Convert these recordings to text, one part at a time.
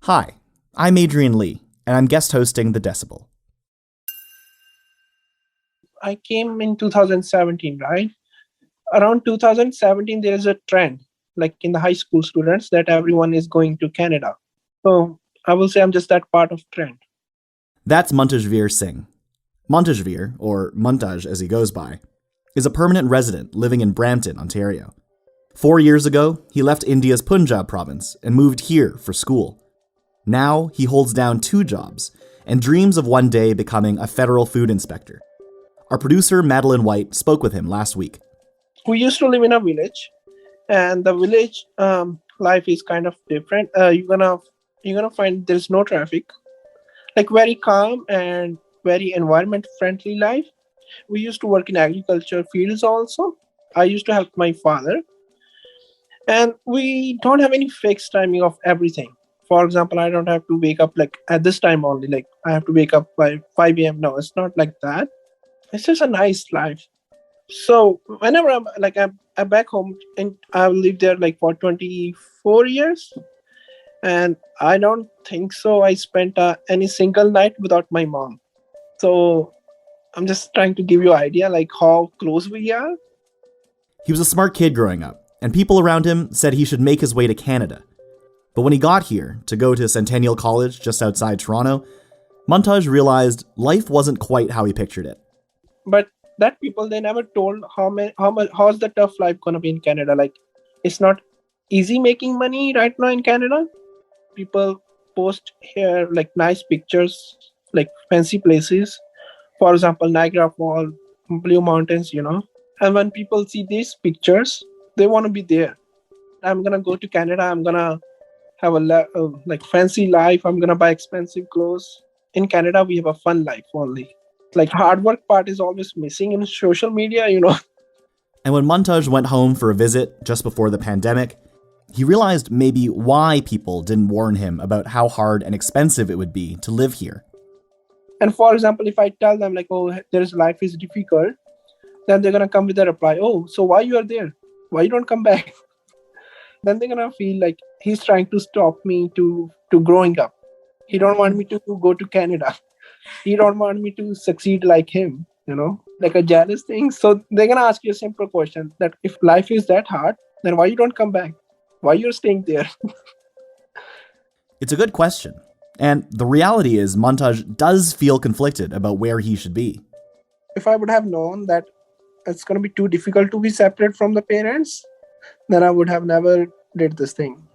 Hi, I'm Adrian Lee, and I'm guest hosting the Decibel. I came in 2017, right? Around 2017, there is a trend, like in the high school students, that everyone is going to Canada. So I will say I'm just that part of trend. That's Muntajveer Singh. Muntajveer, or Muntaj as he goes by, is a permanent resident living in Brampton, Ontario. 4 years ago, he left India's Punjab province and moved here for school. Now he holds down 2 jobs and dreams of one day becoming a federal food inspector. Our producer, Madeline White, spoke with him last week. We used to live in a village, and the village life is kind of different. You're gonna find there's no traffic, like very calm and very environment friendly life. We used to work in agriculture fields also. I used to help my father, and we don't have any fixed timing of everything. For example, I don't have to wake up like at this time only, like I have to wake up by 5 a.m. No, it's not like that. It's just a nice life. So whenever I'm back home, and I've lived there like for 24 years, and I don't think so I spent any single night without my mom. So I'm just trying to give you an idea like how close we are. He was a smart kid growing up, and people around him said he should make his way to Canada. But when he got here to go to Centennial College just outside Toronto, Muntaj realized life wasn't quite how he pictured it. But that people, they never told how's the tough life gonna be in Canada. Like, it's not easy making money right now in Canada. People post here like nice pictures, like fancy places. For example, Niagara Falls, Blue Mountains, And when people see these pictures, they want to be there. I'm gonna go to Canada. I'm gonna have a fancy life. I'm gonna buy expensive clothes. In Canada, we have a fun life only. Like hard work part is always missing in social media. And when Muntaj went home for a visit just before the pandemic, he realized maybe why people didn't warn him about how hard and expensive it would be to live here. And for example, if I tell them like, oh, life is difficult, then they're gonna come with a reply, oh, so why you are there? Why you don't come back? Then they're gonna feel like he's trying to stop me to growing up. He don't want me to go to Canada. He don't want me to succeed like him, like a jealous thing. So they're gonna ask you a simple question that if life is that hard, then why you don't come back? Why you're staying there? It's a good question. And the reality is Muntaj does feel conflicted about where he should be. If I would have known that it's going to be too difficult to be separate from the parents, then I would have never did this thing.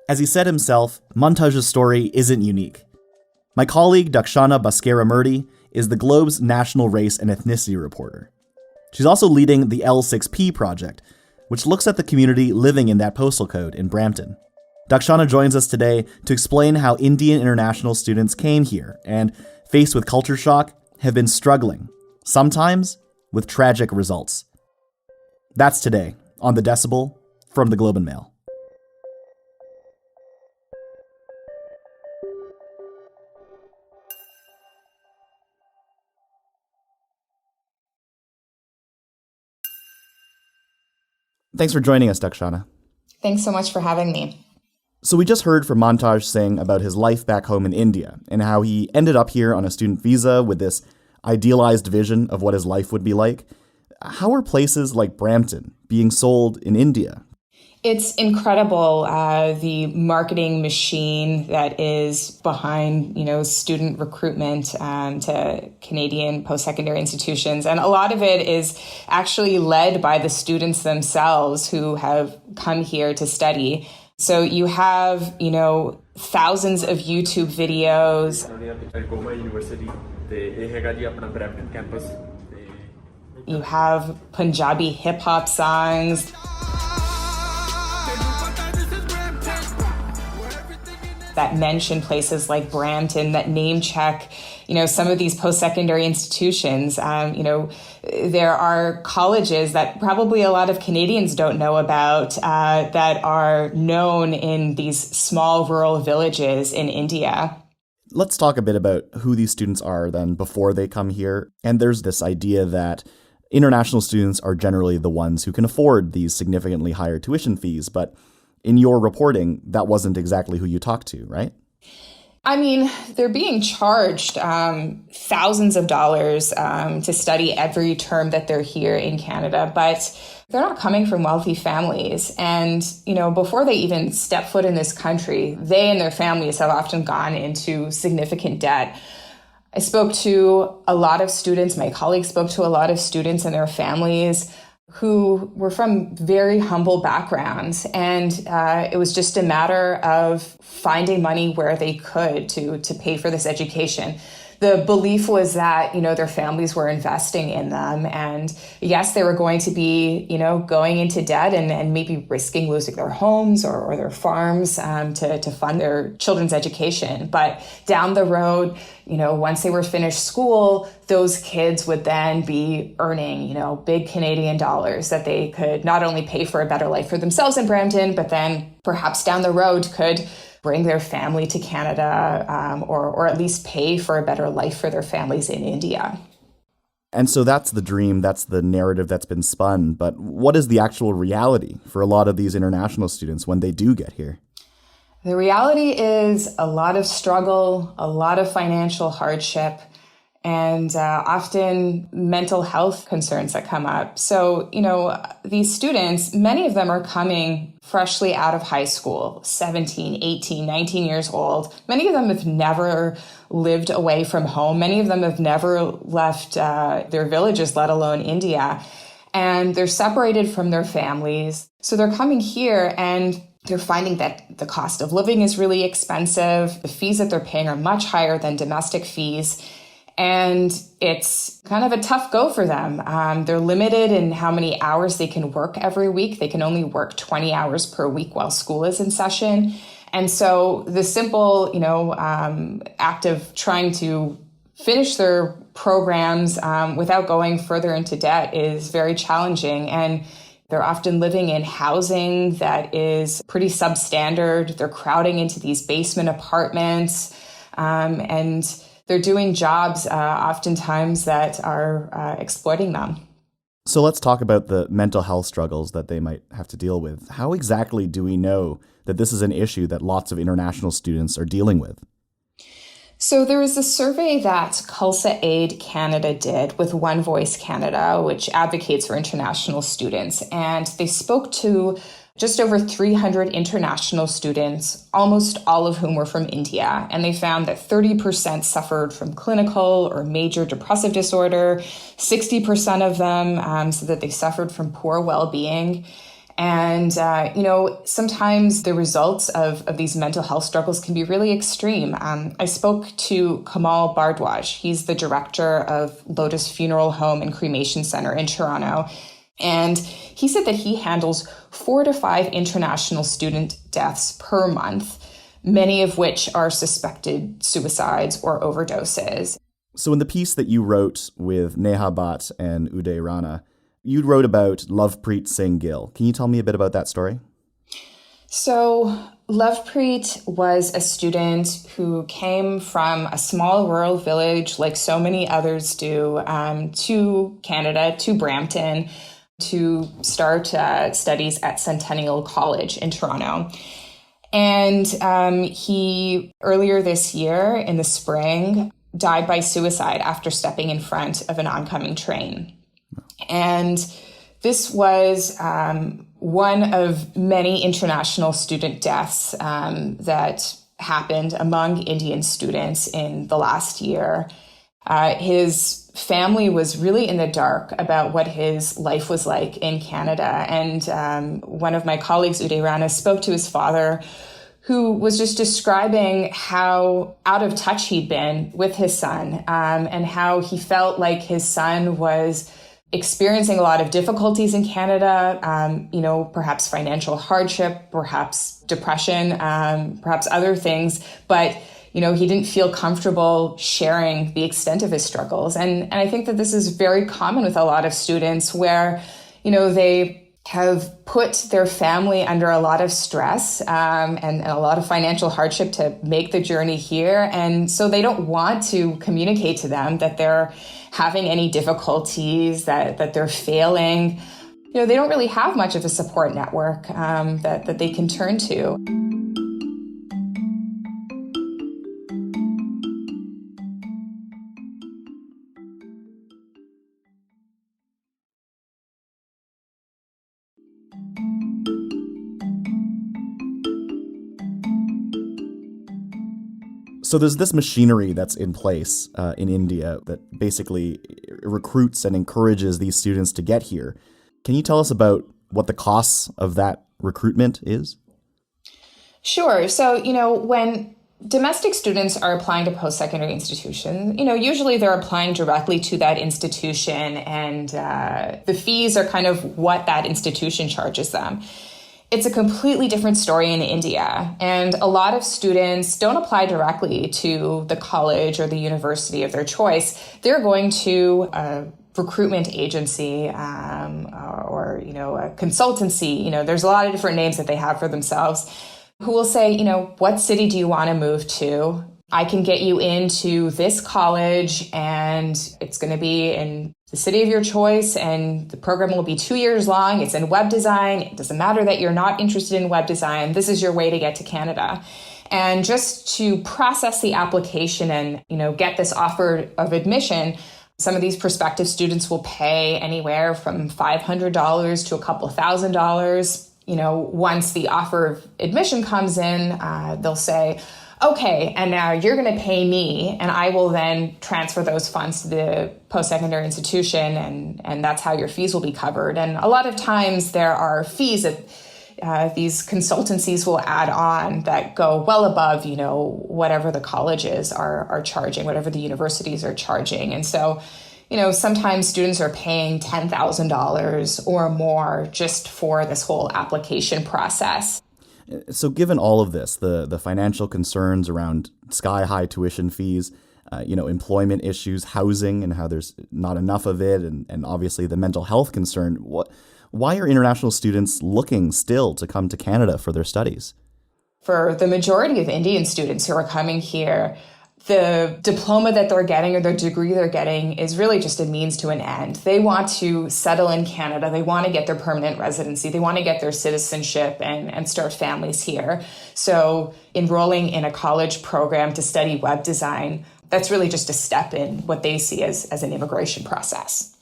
As he said himself, Muntaj's story isn't unique. My colleague Dakshana Bascaramurty is the Globe's national race and ethnicity reporter. She's also leading the L6P project, which looks at the community living in that postal code in Brampton. Dakshana joins us today to explain how Indian international students came here and, faced with culture shock, have been struggling, sometimes with tragic results. That's today on The Decibel from the Globe and Mail. Thanks for joining us, Dakshana. Thanks so much for having me. So we just heard from Muntaj Singh about his life back home in India and how he ended up here on a student visa with this idealized vision of what his life would be like. How are places like Brampton being sold in India? It's incredible, the marketing machine that is behind, student recruitment to Canadian post-secondary institutions. And a lot of it is actually led by the students themselves who have come here to study. So you have, thousands of YouTube videos. You have Punjabi hip-hop songs. That mention places like Brampton, that name check, some of these post-secondary institutions. There are colleges that probably a lot of Canadians don't know about that are known in these small rural villages in India. Let's talk a bit about who these students are then before they come here. And there's this idea that international students are generally the ones who can afford these significantly higher tuition fees, but in your reporting, that wasn't exactly who you talked to, right? I mean, they're being charged thousands of dollars to study every term that they're here in Canada, but they're not coming from wealthy families. And, before they even step foot in this country, they and their families have often gone into significant debt. I spoke to a lot of students, my colleagues spoke to a lot of students and their families who were from very humble backgrounds. And it was just a matter of finding money where they could to pay for this education. The belief was that, their families were investing in them. And yes, they were going to be, going into debt and maybe risking losing their homes or their farms to fund their children's education. But down the road, once they were finished school, those kids would then be earning, big Canadian dollars that they could not only pay for a better life for themselves in Brampton, but then perhaps down the road could bring their family to Canada or at least pay for a better life for their families in India. And so that's the dream, that's the narrative that's been spun. But what is the actual reality for a lot of these international students when they do get here? The reality is a lot of struggle, a lot of financial hardship, and often mental health concerns that come up. So, these students, many of them are coming freshly out of high school, 17, 18, 19 years old. Many of them have never lived away from home. Many of them have never left their villages, let alone India. And they're separated from their families. So they're coming here and they're finding that the cost of living is really expensive. The fees that they're paying are much higher than domestic fees. And it's kind of a tough go for them. They're limited in how many hours they can work every week. They can only work 20 hours per week while school is in session. And so the simple, act of trying to finish their programs without going further into debt is very challenging. And they're often living in housing that is pretty substandard. They're crowding into these basement apartments, and they're doing jobs oftentimes that are exploiting them. So let's talk about the mental health struggles that they might have to deal with. How exactly do we know that this is an issue that lots of international students are dealing with? So there was a survey that Khalsa Aid Canada did with One Voice Canada, which advocates for international students. And they spoke to just over 300 international students, almost all of whom were from India. And they found that 30% suffered from clinical or major depressive disorder. 60% of them said that they suffered from poor well-being. And, sometimes the results of these mental health struggles can be really extreme. I spoke to Kamal Bardwaj. He's the director of Lotus Funeral Home and Cremation Center in Toronto. And he said that he handles 4 to 5 international student deaths per month, many of which are suspected suicides or overdoses. So in the piece that you wrote with Neha Bhatt and Uday Rana, you wrote about Lovepreet Singh Gill. Can you tell me a bit about that story? So Lovepreet was a student who came from a small rural village, like so many others do, to Canada, to Brampton, to start studies at Centennial College in Toronto. And he, earlier this year in the spring, died by suicide after stepping in front of an oncoming train. And this was one of many international student deaths that happened among Indian students in the last year. His family was really in the dark about what his life was like in Canada. And one of my colleagues, Uday Rana, spoke to his father, who was just describing how out of touch he'd been with his son, and how he felt like his son was experiencing a lot of difficulties in Canada, perhaps financial hardship, perhaps depression, perhaps other things. But he didn't feel comfortable sharing the extent of his struggles. And I think that this is very common with a lot of students where, they have put their family under a lot of stress and a lot of financial hardship to make the journey here. And so they don't want to communicate to them that they're having any difficulties, that they're failing. They don't really have much of a support network that they can turn to. So there's this machinery that's in place in India that basically recruits and encourages these students to get here. Can you tell us about what the costs of that recruitment is? Sure. So, when domestic students are applying to post-secondary institutions, usually they're applying directly to that institution, and the fees are kind of what that institution charges them. It's a completely different story in India, and a lot of students don't apply directly to the college or the university of their choice. They're going to a recruitment agency or a consultancy. There's a lot of different names that they have for themselves, who will say, what city do you want to move to? I can get you into this college, and it's going to be in the city of your choice, and the program will be 2 years long. It's in web design. It doesn't matter that you're not interested in web design. This is your way to get to Canada. And just to process the application and, get this offer of admission, some of these prospective students will pay anywhere from $500 to a couple $1,000. Once the offer of admission comes in, they'll say, okay, and now you're going to pay me, and I will then transfer those funds to the post-secondary institution, and that's how your fees will be covered. And a lot of times there are fees that these consultancies will add on that go well above, whatever the colleges are charging, whatever the universities are charging. And so, sometimes students are paying $10,000 or more just for this whole application process. So given all of this, the financial concerns around sky-high tuition fees, employment issues, housing, and how there's not enough of it, and obviously the mental health concern, why are international students looking still to come to Canada for their studies? For the majority of Indian students who are coming here, the diploma that they're getting or the degree they're getting is really just a means to an end. They want to settle in Canada. They want to get their permanent residency. They want to get their citizenship and start families here. So enrolling in a college program to study web design, that's really just a step in what they see as an immigration process.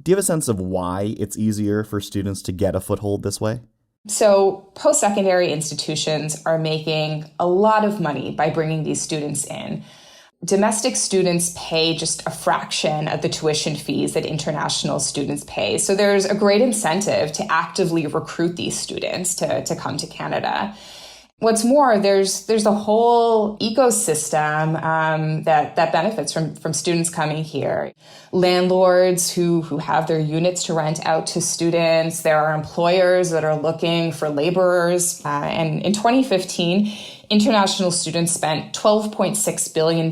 Do you have a sense of why it's easier for students to get a foothold this way? So post-secondary institutions are making a lot of money by bringing these students in. Domestic students pay just a fraction of the tuition fees that international students pay. So there's a great incentive to actively recruit these students to come to Canada. What's more, there's a whole ecosystem that benefits from students coming here. Landlords who have their units to rent out to students. There are employers that are looking for laborers. And in 2015, international students spent $12.6 billion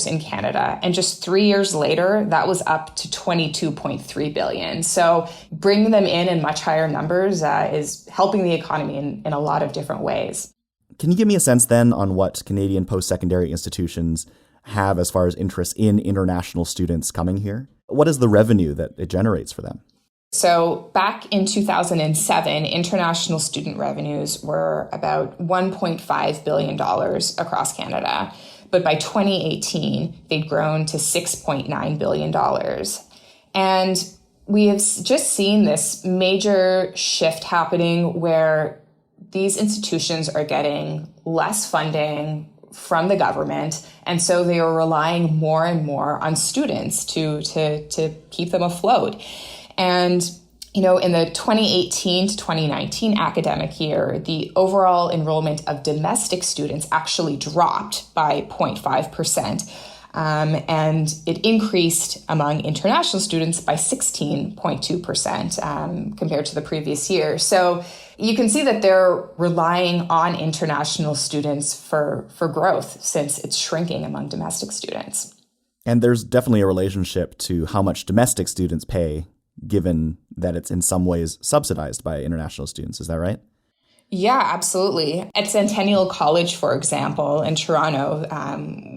in Canada. And just 3 years later, that was up to $22.3 billion. So bringing them in much higher numbers is helping the economy in a lot of different ways. Can you give me a sense then on what Canadian post-secondary institutions have as far as interest in international students coming here? What is the revenue that it generates for them? So back in 2007, international student revenues were about $1.5 billion across Canada. But by 2018, they'd grown to $6.9 billion. And we have just seen this major shift happening where these institutions are getting less funding from the government, and so they are relying more and more on students to keep them afloat. And in the 2018 to 2019 academic year, the overall enrollment of domestic students actually dropped by 0.5%. And it increased among international students by 16.2% compared to the previous year. So you can see that they're relying on international students for growth since it's shrinking among domestic students. And there's definitely a relationship to how much domestic students pay, given that it's in some ways subsidized by international students. Is that right? Yeah, absolutely. At Centennial College, for example, in Toronto,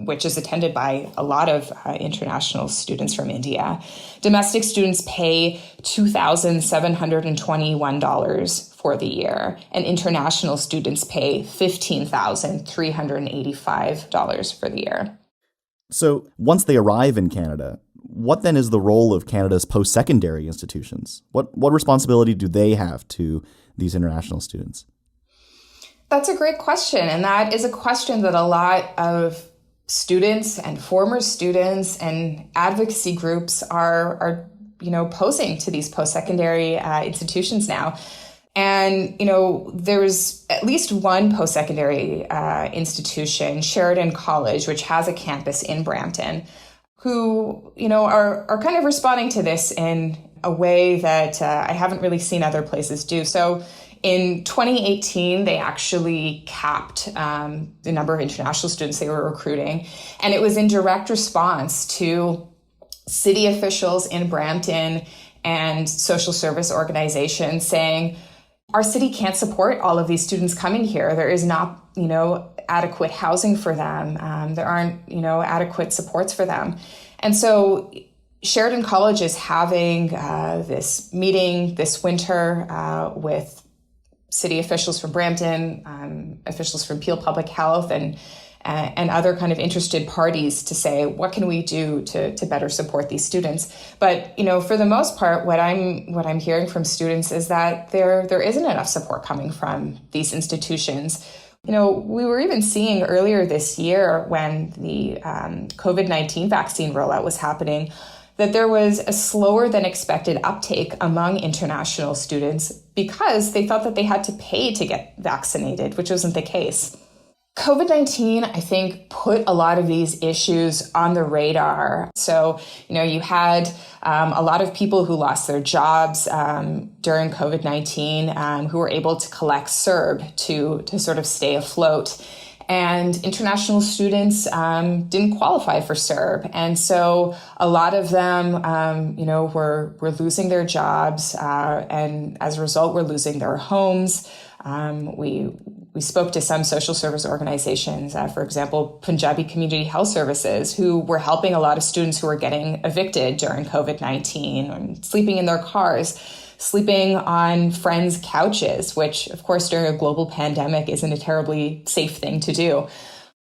which is attended by a lot of international students from India, domestic students pay $2,721 for the year, and international students pay $15,385 for the year. So once they arrive in Canada, what then is the role of Canada's post-secondary institutions? What responsibility do they have to these international students? That's a great question. And that is a question that a lot of students and former students and advocacy groups are posing to these post-secondary institutions now. And, there's at least one post-secondary institution, Sheridan College, which has a campus in Brampton, who, are kind of responding to this in a way that I haven't really seen other places do. So in 2018, they actually capped the number of international students they were recruiting. And it was in direct response to city officials in Brampton and social service organizations saying, our city can't support all of these students coming here. There is not, adequate housing for them. There aren't, adequate supports for them. And so Sheridan College is having this meeting this winter with city officials from Brampton, officials from Peel Public Health, and other kind of interested parties to say, what can we do to better support these students? But, for the most part, what I'm hearing from students is that there isn't enough support coming from these institutions. We were even seeing earlier this year when the COVID-19 vaccine rollout was happening, that there was a slower than expected uptake among international students because they thought that they had to pay to get vaccinated, which wasn't the case. COVID-19, I think, put a lot of these issues on the radar. So, you had a lot of people who lost their jobs during COVID-19 who were able to collect CERB to sort of stay afloat. And international students didn't qualify for CERB. And so a lot of them, were losing their jobs. And as a result, were losing their homes. We spoke to some social service organizations, for example, Punjabi Community Health Services, who were helping a lot of students who were getting evicted during COVID-19 and sleeping in their cars, sleeping on friends' couches, which, of course, during a global pandemic isn't a terribly safe thing to do.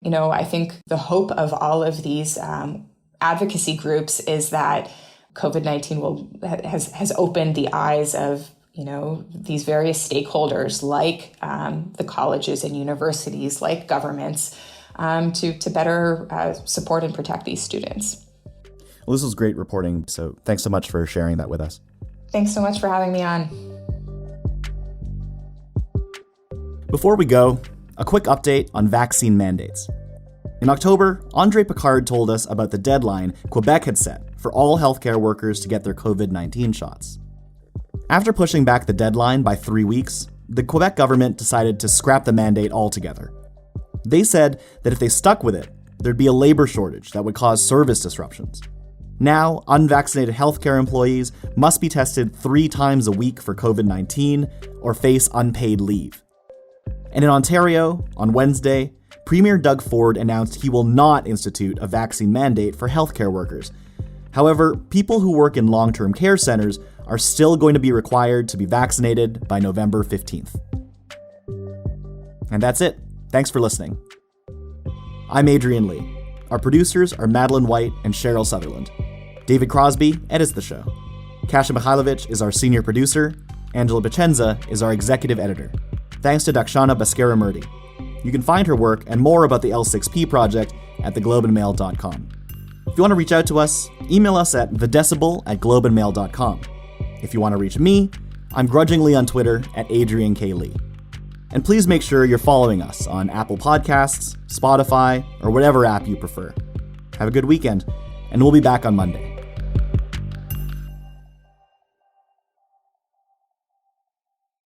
I think the hope of all of these advocacy groups is that COVID-19 has opened the eyes of these various stakeholders like the colleges and universities, like governments, to better support and protect these students. Well, this was great reporting, so thanks so much for sharing that with us. Thanks so much for having me on. Before we go, a quick update on vaccine mandates. In October, Andre Picard told us about the deadline Quebec had set for all healthcare workers to get their COVID-19 shots. After pushing back the deadline by 3 weeks, the Quebec government decided to scrap the mandate altogether. They said that if they stuck with it, there'd be a labor shortage that would cause service disruptions. Now, unvaccinated healthcare employees must be tested 3 times a week for COVID-19 or face unpaid leave. And in Ontario, on Wednesday, Premier Doug Ford announced he will not institute a vaccine mandate for healthcare workers. However, people who work in long-term care centers are still going to be required to be vaccinated by November 15th. And that's it. Thanks for listening. I'm Adrian Lee. Our producers are Madeline White and Cheryl Sutherland. David Crosby edits the show. Kasia Mihailovich is our senior producer. Angela Pacenza is our executive editor. Thanks to Dakshana Bascaramurty. You can find her work and more about the L6P project at theglobeandmail.com. If you want to reach out to us, email us at thedecibel@globeandmail.com. If you want to reach me, I'm grudgingly on Twitter at Adrian K. Lee. And please make sure you're following us on Apple Podcasts, Spotify, or whatever app you prefer. Have a good weekend, and we'll be back on Monday.